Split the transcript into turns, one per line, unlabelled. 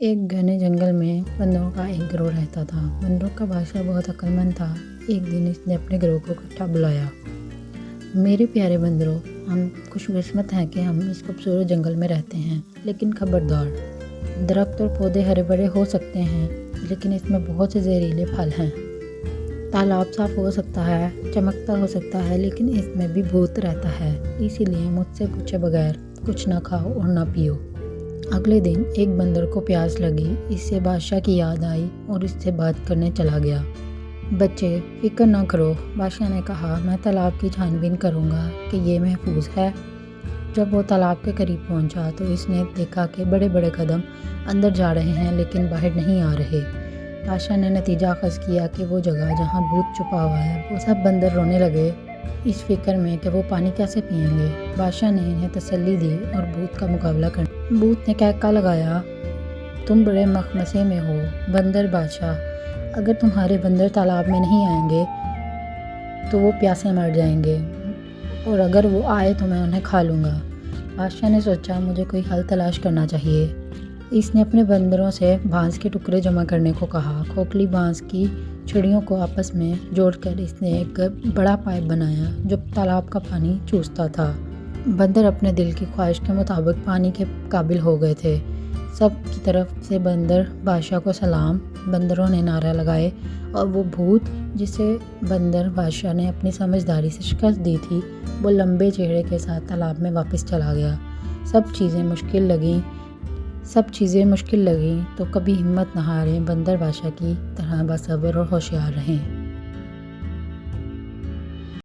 ایک گھنے جنگل میں بندروں کا ایک گروہ رہتا تھا۔ بندروں کا بادشاہ بہت عقل مند تھا۔ ایک دن اس نے اپنے گروہ کو اکٹھا بلایا۔ میرے پیارے بندروں، ہم خوش قسمت ہیں کہ ہم اس خوبصورت جنگل میں رہتے ہیں، لیکن خبردار، درخت اور پودے ہرے بھرے ہو سکتے ہیں، لیکن اس میں بہت سے زہریلے پھل ہیں۔ تالاب صاف ہو سکتا ہے، چمکتا ہو سکتا ہے، لیکن اس میں بھی بھوت رہتا ہے۔ اسی لیے مجھ سے پوچھے بغیر کچھ نہ کھاؤ اور نہ پیو۔ اگلے دن ایک بندر کو پیاس لگی، اس سے بادشاہ کی یاد آئی اور اس سے بات کرنے چلا گیا۔ بچے، فکر نہ کرو، بادشاہ نے کہا، میں تالاب کی چھان بین کروں گا کہ یہ محفوظ ہے۔ جب وہ تالاب کے قریب پہنچا تو اس نے دیکھا کہ بڑے بڑے قدم اندر جا رہے ہیں لیکن باہر نہیں آ رہے۔ بادشاہ نے نتیجہ اخذ کیا کہ وہ جگہ جہاں بھوت چھپا ہوا ہے۔ وہ سب بندر رونے لگے، اس فکر میں کہ وہ پانی کیسے پئیں گے۔ بادشاہ نے انہیں تسلی دی اور بھوت کا مقابلہ کرنے۔ بھوت نے کہکا لگایا، تم بڑے مخمصے میں ہو بندر بادشاہ، اگر تمہارے بندر تالاب میں نہیں آئیں گے تو وہ پیاسے مر جائیں گے، اور اگر وہ آئے تو میں انہیں کھا لوں گا۔ بادشاہ نے سوچا، مجھے کوئی حل تلاش کرنا چاہیے۔ اس نے اپنے بندروں سے بانس کے ٹکڑے جمع کرنے کو کہا۔ کھوکھلی بانس کی چھڑیوں کو آپس میں جوڑ کر اس نے ایک بڑا پائپ بنایا جو تالاب کا پانی چوستا تھا۔ بندر اپنے دل کی خواہش کے مطابق پانی کے قابل ہو گئے تھے۔ سب کی طرف سے بندر بادشاہ کو سلام۔ بندروں نے نعرے لگائے اور وہ بھوت جسے بندر بادشاہ نے اپنی سمجھداری سے شکست دی تھی، وہ لمبے چہرے کے ساتھ تالاب میں واپس چلا گیا۔ سب چیزیں مشکل لگیں تو کبھی ہمت نہ ہاریں، بندر بادشاہ کی طرح باصبر اور ہوشیار رہیں۔